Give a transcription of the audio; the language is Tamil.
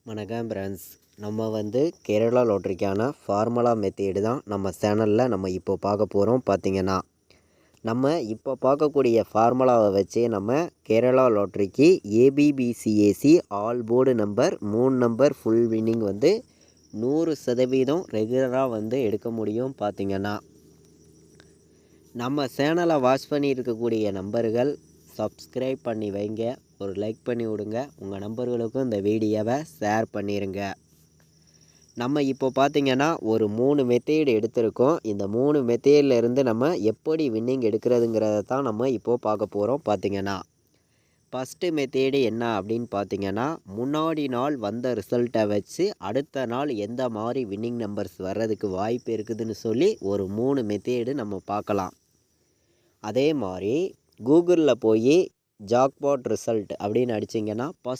வணக்கம் ஃப்ரெண்ட்ஸ். நம்ம கேரளா லாட்ரிக்கான ஃபார்முலா மெத்தேடு தான் நம்ம சேனலில் நம்ம இப்போ பார்க்க போகிறோம். பார்த்திங்கன்னா நம்ம இப்போ பார்க்கக்கூடிய ஃபார்முலாவை வச்சே நம்ம கேரளா லாட்ரிக்கு ஏபிபிசிஏசி all board number 3 number full winning 100% ரெகுலராக எடுக்க முடியும். பார்த்திங்கன்னா நம்ம சேனலை வாட்ச் பண்ணி இருக்கக்கூடிய நம்பர்கள் சப்ஸ்கிரைப் பண்ணி வைங்க, ஒரு லைக் பண்ணி விடுங்க, உங்கள் நம்பர்களுக்கும் இந்த வீடியோவை ஷேர் பண்ணிடுங்க. நம்ம இப்போ பார்த்திங்கன்னா ஒரு 3 மெத்தேடு எடுத்திருக்கோம். இந்த 3 மெத்தேடில் இருந்து நம்ம எப்படி வின்னிங் எடுக்கிறதுங்கிறத தான் நம்ம இப்போது பார்க்க போகிறோம். பார்த்திங்கன்னா ஃபஸ்ட்டு மெத்தேடு என்ன அப்படின்னு பார்த்திங்கன்னா, முன்னாடி நாள் வந்த ரிசல்ட்டை வச்சு அடுத்த நாள் எந்த மாதிரி வின்னிங் நம்பர்ஸ் வர்றதுக்கு வாய்ப்பு இருக்குதுன்னு சொல்லி ஒரு 3 மெத்தேடு நம்ம பார்க்கலாம். அதே மாதிரி கூகுளில் போய் ஜாக்பாட் ரிசல்ட் அப்படின்னு அடிச்சிங்கன்னா